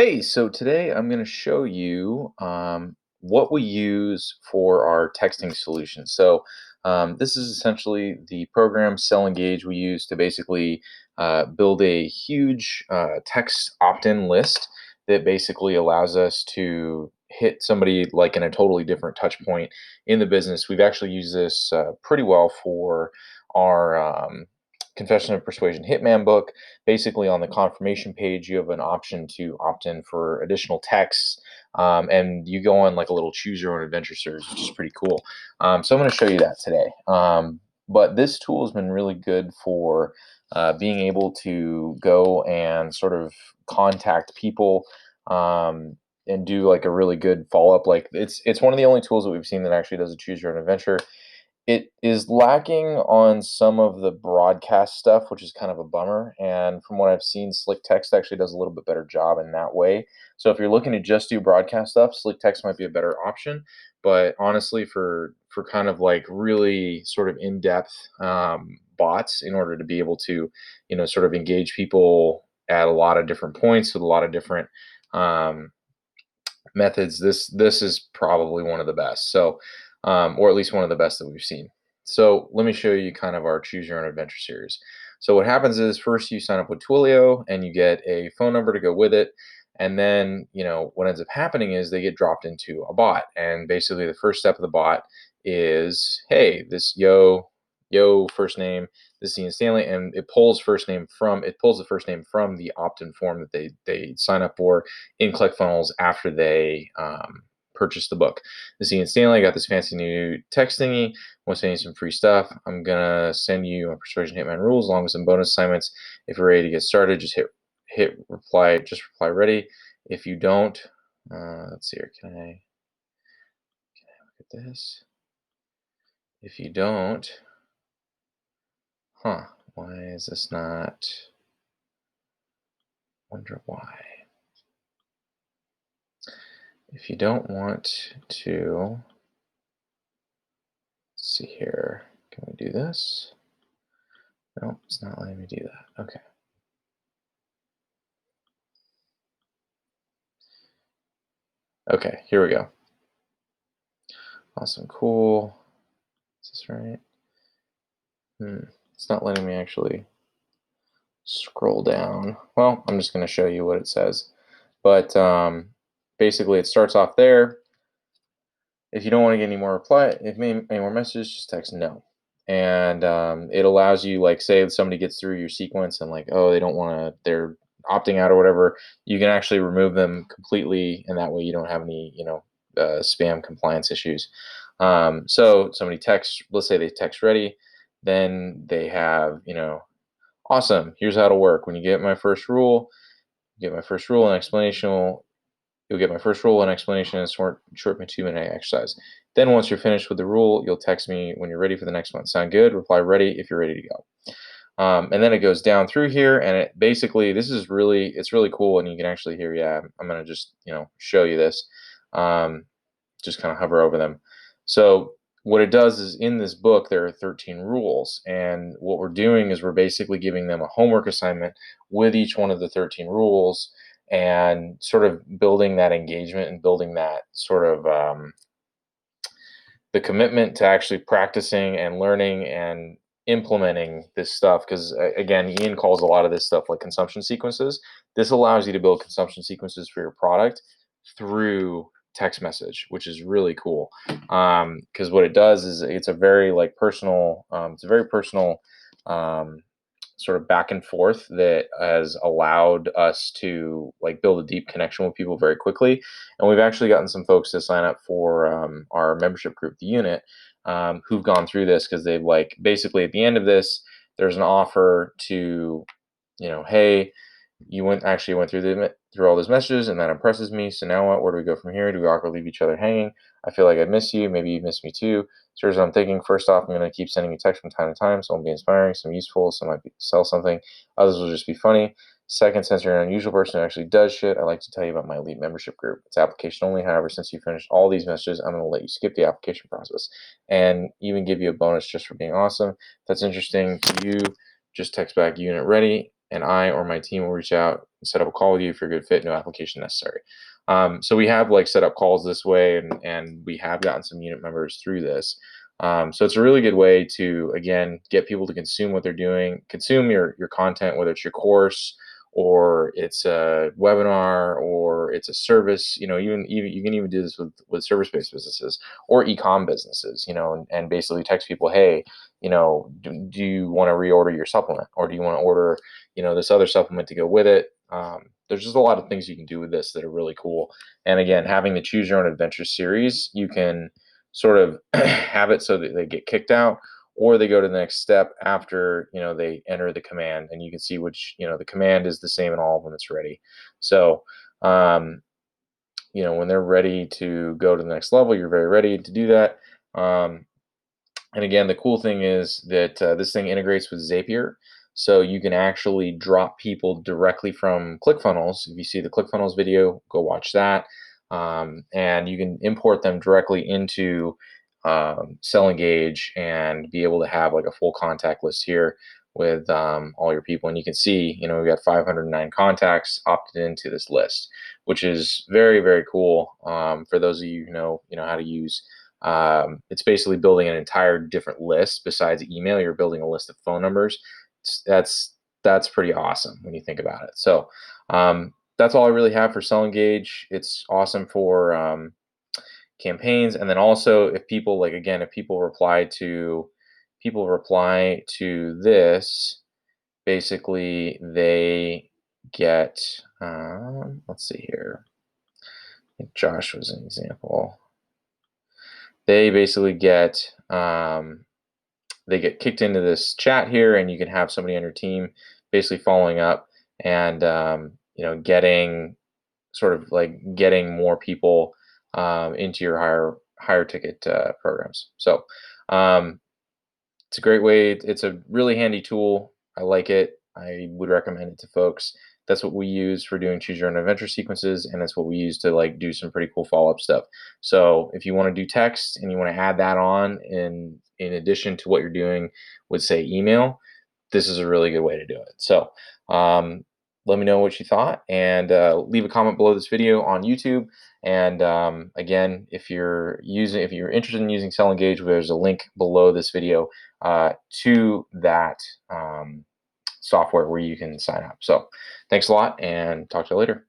Hey, so today I'm going to show you what we use for our texting solution. This is essentially the program SellEngage we use to basically build a huge text opt-in list that basically allows us to hit somebody like in a totally different touch point in the business. We've actually used this pretty well for our Confession of Persuasion Hitman book. Basically, on the confirmation page, you have an option to opt in for additional texts, and you go on like a little choose your own adventure series, which is pretty cool. So I'm going to show you that today. But this tool has been really good for being able to go and sort of contact people. And do like a really good follow up. Like it's one of the only tools that we've seen that actually does a choose your own adventure. It is lacking on some of the broadcast stuff, which is kind of a bummer, and from what I've seen, Slick Text actually does a little bit better job in that way. So if you're looking to just do broadcast stuff, Slick Text might be a better option, but honestly, for kind of like really sort of in-depth bots in order to be able to, sort of engage people at a lot of different points with a lot of different um, methods, this is probably one of the best. Or at least one of the best that we've seen. So let me show you kind of our Choose Your Own Adventure series. So what happens is first you sign up with Twilio and you get a phone number to go with it. And then, what ends up happening is they get dropped into a bot. And basically the first step of the bot is, hey, this yo first name, this is Ian Stanley, and it pulls the first name from the opt-in form that they sign up for in ClickFunnels after they purchase the book. This is Ian Stanley. I got this fancy new text thingy. I want to send you some free stuff. I'm gonna send you my Persuasion Hitman rules along with some bonus assignments. If you're ready to get started, just hit reply. Just reply ready. If you don't, let's see here. Can I look at this? If you don't, why is this not? Wonder why. If you don't want to, let's see here. Can we do this? No, it's not letting me do that. Okay. Okay, here we go. Awesome, cool. Is this right? It's not letting me actually scroll down. Well, I'm just going to show you what it says. But basically, it starts off there. If you don't want to get any more any more messages, just text no. And it allows you, like, say if somebody gets through your sequence and like, oh, they don't want to, they're opting out or whatever, you can actually remove them completely, and that way you don't have any, spam compliance issues. So somebody texts, let's say they text ready, then they have, awesome, here's how to work. When you get my first rule, and explanation. You'll get my first rule and explanation in a short 2-minute exercise. Then once you're finished with the rule, you'll text me when you're ready for the next one. Sound good? Reply ready if you're ready to go. And then it goes down through here, and it basically, it's really cool, and you can actually hear, yeah, I'm gonna just, show you this. Just kind of hover over them. So what it does is in this book, there are 13 rules, and what we're doing is we're basically giving them a homework assignment with each one of the 13 rules, and sort of building that engagement and building that sort of the commitment to actually practicing and learning and implementing this stuff. Because again, Ian calls a lot of this stuff like consumption sequences. This allows you to build consumption sequences for your product through text message, which is really cool. Because what it does is it's a very like personal, sort of back and forth that has allowed us to like build a deep connection with people very quickly. And we've actually gotten some folks to sign up for our membership group, the unit, who've gone through this because they've like basically at the end of this, there's an offer to, hey, you went through all those messages, and that impresses me. So now what? Where do we go from here? Do we awkwardly leave each other hanging? I feel like I miss you. Maybe you miss me too. So here's what I'm thinking. First off, I'm going to keep sending you texts from time to time. Some will be inspiring, some useful, some might sell something. Others will just be funny. Second, since you're an unusual person who actually does shit, I'd like to tell you about my elite membership group. It's application only. However, since you finished all these messages, I'm going to let you skip the application process and even give you a bonus just for being awesome. If that's interesting to you, just text back unit ready and I or my team will reach out and set up a call with you if you're a good fit. No application necessary. So we have like set up calls this way, and we have gotten some unit members through this. So it's a really good way to, again, get people to consume what they're doing, consume your content, whether it's your course or it's a webinar or it's a service. Even you can even do this with service-based businesses or e-com businesses. And basically text people, hey, do you want to reorder your supplement, or do you want to order this other supplement to go with it? There's just a lot of things you can do with this that are really cool. And again, having the Choose Your Own Adventure series, you can sort of have it so that they get kicked out, or they go to the next step after they enter the command, and you can see which the command is the same in all of them. It's ready. So when they're ready to go to the next level, you're very ready to do that. And again, the cool thing is that this thing integrates with Zapier. So you can actually drop people directly from ClickFunnels. If you see the ClickFunnels video, go watch that. And you can import them directly into SellEngage and be able to have like a full contact list here with all your people. And you can see, we've got 509 contacts opted into this list, which is very, very cool for those of you who know how to use. It's basically building an entire different list besides email. You're building a list of phone numbers. That's pretty awesome when you think about it. So that's all I really have for SellEngage. It's awesome for campaigns, and then also if people if people reply to this, basically they get. Let's see here. I think Josh was an example. They basically get they get kicked into this chat here, and you can have somebody on your team basically following up and getting getting more people into your higher ticket programs. So it's a great way. It's a really handy tool. I like it. I would recommend it to folks. That's what we use for doing Choose Your Own Adventure sequences, and that's what we use to do some pretty cool follow-up stuff. So if you want to do text and you want to add that on in addition to what you're doing with, say, email, this is a really good way to do it. So let me know what you thought, and leave a comment below this video on YouTube. And again, if you're interested in using SellEngage, there's a link below this video to that software where you can sign up. So thanks a lot, and talk to you later.